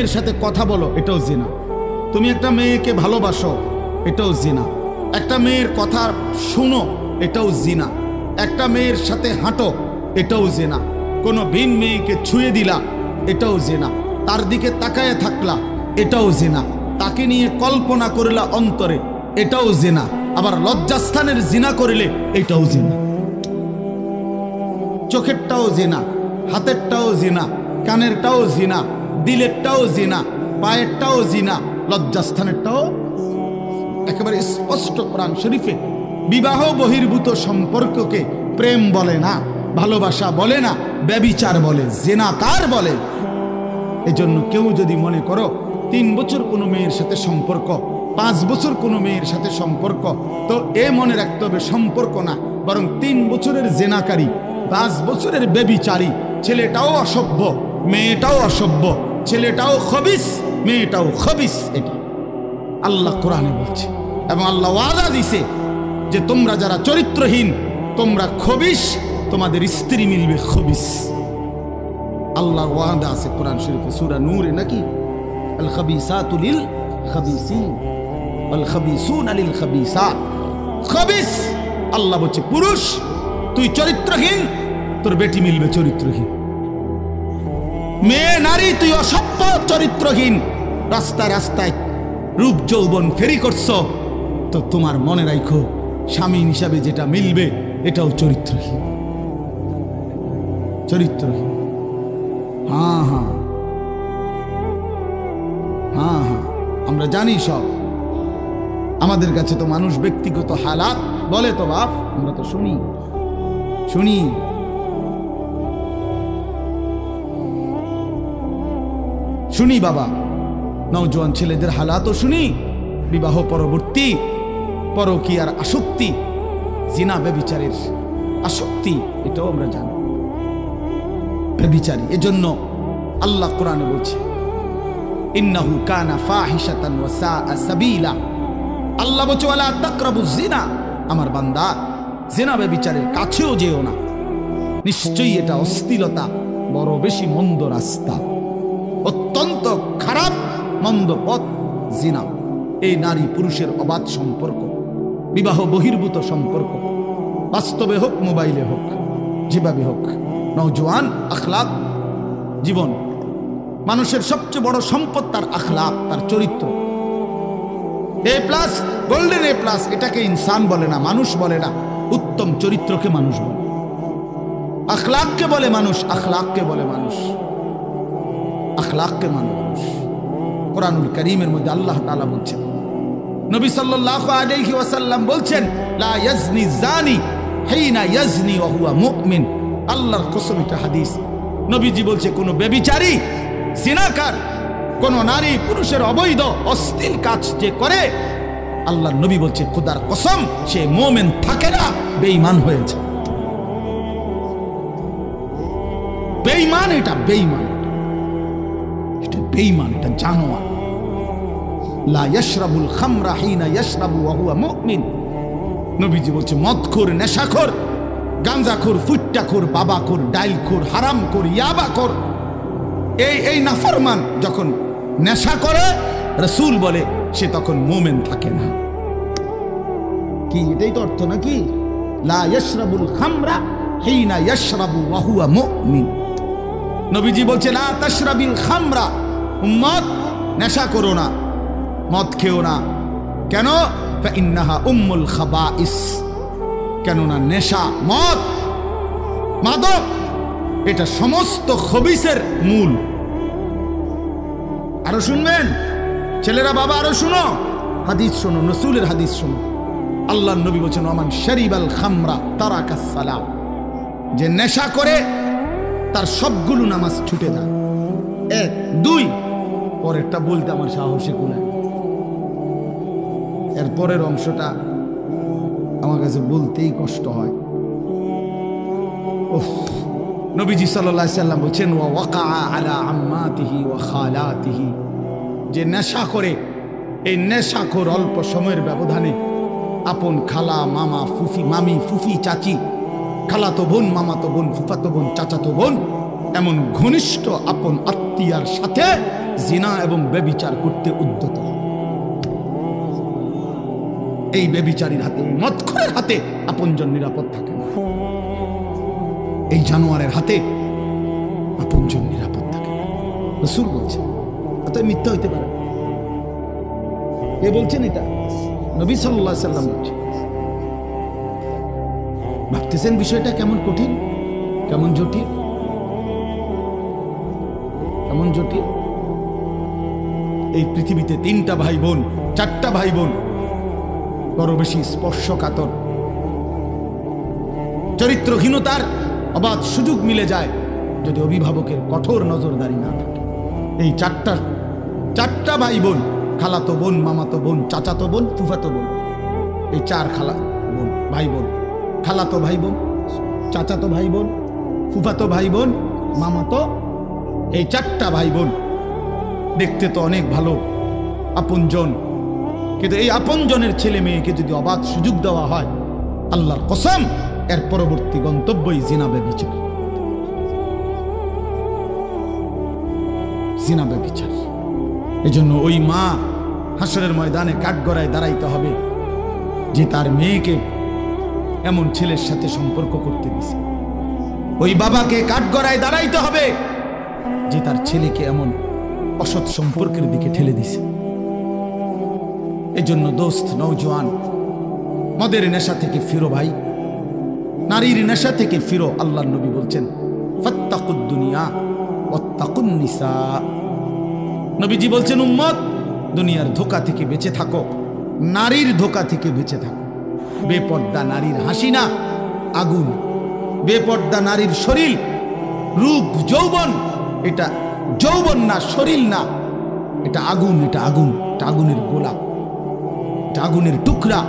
মেয়ের সাথে কথা বলো, এটাও জিনা। তুমি একটা মেয়েকে ভালোবাসো, এটাও জিনা। একটা মেয়ের কথা শুনো, এটাও জিনা। একটা মেয়ের সাথে হাঁটো, এটাও জিনা। কোনো ভিন মেয়েকে ছুঁয়ে দিলা, এটাও জিনা। তার দিকে তাকায় থাকলা, এটাও জিনা। তাকে নিয়ে কল্পনা করলা অন্তরে, এটাও জিনা। আবার লজ্জাস্থানের জিনা করিলে এটাও জিনা। চোখেরটাও জিনা, হাতেরটাও জিনা, কানেরটাও জিনা, দিলেরটাও জিনা, পায়েরটাও জিনা, লজ্জাস্থানেরটাও। একেবারে স্পষ্ট কোরআন শরীফে বিবাহ বহির্ভূত সম্পর্ককে প্রেম বলে না, ভালোবাসা বলে না, ব্যভিচার বলে, জিনাকার বলে। এজন্য কেউ যদি মনে করো 3 বছর কোনো মেয়ের সাথে সম্পর্ক, 5 বছর কোনো মেয়ের সাথে সম্পর্ক, তো এ মনে রাখতে হবে সম্পর্ক না, বরং 3 বছরের জিনাকারী, 5 বছরের ব্যভিচারী। ছেলেটাও অসভ্য, মেয়েটাও অসভ্য, ছেলেটাও খবিস, মেয়েটাও খবিস। এটা আল্লাহ কোরআনে বলছে, এবং আল্লাহ ওয়াদা দিছে যে তোমরা যারা চরিত্রহীন, তোমরা খবিস, তোমাদের স্ত্রী মিলবে খবিস। আল্লাহর ওয়াদা আছে কোরআন শরীফে, সূরা নূরে নাকি, আল খাবিসাতু লিল খাবিসিন ওয়াল খাবিসুনা লিল খাবিসাত। খবিস আল্লাহ বলছে পুরুষ তুই চরিত্রহীন, তোর বেটি মিলবে চরিত্রহীন। মেয়ে নারী তুই অসভ্য চরিত্রহীন, রাস্তায় রাস্তায় রূপ যৌবন ফেরি করছো, তো তোমার মনে রাখো স্বামী হিসাবে যেটা মিলবে এটাও চরিত্রহীন। চরিত্রহীন। হ্যাঁ হ্যাঁ হ্যাঁ হ্যাঁ, আমরা জানি সব। আমাদের কাছে তো মানুষ ব্যক্তিগত হালাত বলে, তো বাপ আমরা তো শুনি শুনি। শুনি বাবা, নওজোয়ান ছেলেদের হালাতও শুনি, বিবাহ পরবর্তী পরকীয়ার আসক্তি, জিনা ব্যভিচারের আসক্তি, এটাও আমরা জানি। ব্যভিচারী, এজন্য আল্লাহ কোরআনে বলছে ইন্নাহু কানা ফাহিশাতান ওয়া সাআ সাবিলা। আল্লাহ বলছে ওয়ালা তাকরাবুজ জিনা, আমার বান্দা জিনা ব্যভিচারের কাছেও যেও না, নিশ্চয়ই এটা অশ্লীলতা, বড় বেশি মন্দ রাস্তা, অত্যন্ত খারাপ মন্দ পথ জিনা। এই নারী পুরুষের অবাধ সম্পর্ক, বিবাহ বহির্ভূত সম্পর্ক, বাস্তবে হোক মোবাইলে হোক, যেভাবে হোক, নওজোয়ান আখলাক জীবন। মানুষের সবচেয়ে বড় সম্পদ তার আখলাক, তার চরিত্র। এ প্লাস, গোল্ডেন এ প্লাস, এটাকে ইনসান বলে না, মানুষ বলে না, উত্তম চরিত্রকে মানুষ বলে। আখলাককে বলে মানুষ, আখলাককে বলে মানুষ, আখলাককে মানুষ। কোরআনুল কারীমের মধ্যে আল্লাহ তাআলা বলছেন, নবী সাল্লাল্লাহু আলাইহি ওয়াসাল্লাম বলছেন লা ইয়াজনি জানি হিনা ইয়াজনি ওয়া হুয়া মুমিন। আল্লাহর কসম, এটা হাদিস। নবীজি বলছে কোন ব্যভিচারী, জিনাকার, কোন নারী পুরুষের অবৈধ অশ্লীল কাজ যে করে, আল্লাহর নবী বলছে খোদার কসম সে মুমিন থাকে না, বেঈমান হয়েছে। বেঈমান, এটা বেঈমান, এটা বেঈমান, এটা জানোয়ার। লা ইয়াশরাবুল খামরা হিনা ইয়াশরাবু ওয়া হুয়া মুমিন। নবীজি বলছে মদখোর, নেশাখোর, গাঁজাখোর, ফুট্টাখোর, বাবাখোর, ডাইলখোর, হারামখোর, ইয়াবাখোর, এই নাফরমান যখন নেশা করে, রাসূল বলে সে তখন মুমিন থাকে না। কি এটাই তো অর্থ নাকি? লা ইয়াশরাবুল খামরা হিনা ইয়াশরাবু ওয়া হুয়া মুমিন। নবীজি বলছে লা তাশরাবিল খামরা, উম্মত নেশা করো না, মদ খেও না। কেন? ফাইন্নাহা উম্মুল খাবাইস। কেননা নেশা, মদ, মাদক, এটা সমস্ত খবিসের মূল। আরো শুনবেন ছেলেরা, বাবা আরো শুনো, হাদিস শোনো, রাসূলের হাদিস শোনো। আল্লাহর নবী বলেছেন ওমান শারিবাল খামরা তারাকাস সালাত। যে নেশা করে তার সবগুলো নামাজ ছুটে যায়। 1 2, পরেরটা বলতে আমার সাহসে কুলায়, এর পরের অংশটা আমার কাছে বলতেই কষ্ট হয়। নবীজি সাল্লাল্লাহু আলাইহি সাল্লাম বলেন ওয়া ওয়াকা আলা আম্মাতিহি ওয়া খালাতিহি। যে নেশা করে, এই নেশাখোর অল্প সময়ের ব্যবধানে আপন খালা, মামা, ফুফি, মামি, ফুফি, চাচি, খালাতো বোন, মামাতো বোন, ফুফাতো বোন, চাচাতো বোন, এমন ঘনিষ্ঠ আপন আত্মীয়ার সাথে জিনা এবং ব্যভিচার করতে উদ্যত হবে। এই ব্যভিচারীর হাতে, এই মদখোরের হাতে আপনজন নিরাপদ থাকে না। এই জানোয়ারের হাতে আপনজন নিরাপদ থাকে না। রাসূল বলছেন, অতএব মিথ্যা হইতে পারে। কে বলছেন এটা? নবী সাল্লাল্লাহু আলাইহি সাল্লাম বলছেন। ভাবতেছেন বিষয়টা কেমন কঠিন, কেমন জটিল, কেমন জটিল। এই পৃথিবীতে 3টা ভাই বোন, 4টা ভাই বোন বড় বেশি স্পর্শকাতর, চরিত্রহীনতার অবাধ সুযোগ মিলে যায় যদি অভিভাবকের কঠোর নজরদারি না থাকে। এই চারটা ভাই বোন, খালাতো বোন, মামাতো বোন, চাচাতো বোন, ফুফাতো বোন, এই 4 খালা বোন, ভাই বোন, খালাতো ভাই বোন, চাচাতো ভাই বোন, ফুফাতো ভাই বোন, মামাতো, এই 4টা ভাই বোন দেখতে তো অনেক ভালো, আপনজন, কিন্তু এই আপনজনের ছেলে মেয়েকে যদি অবাধ সুযোগ দেওয়া হয়, আল্লাহর কসম এর পরবর্তী গন্তব্যই জিনা ব্যভিচার। জিনা ব্যভিচার। এজন্য ওই মা হাসরের ময়দানে কাঠগড়ায় দাঁড়াইতে হবে যে তার মেয়েকে এমন ছেলের সাথে সম্পর্ক করতে দিছে। ওই বাবাকে কাঠগড়ায় দাঁড়াইতে হবে যে তার ছেলেকে এমন অসৎ সম্পর্কের দিকে ঠেলে দিছে। এজন্য দোস্ত, নওজোয়ান, মদের নেশা থেকে ফিরো ভাই, নারীর নেশা থেকে ফিরো। আল্লাহর নবী বলছেন, ফাত্তাকুদ দুনিয়া ওয়াত্তাকুন নিসা। নবীজি বলছেন, উম্মত, দুনিয়ার ধোঁকা থেকে বেঁচে থাকো, নারীর ধোঁকা থেকে বেঁচে থাকো। বেপর্দা নারীর হাসি না, আগুন। বেপর্দা নারীর শরীর, রূপ, যৌবন, এটা যৌবন না, শরীর না, এটা আগুন, এটা আগুন, এটা আগুনের গোলা, এটা আগুনের টুকরা।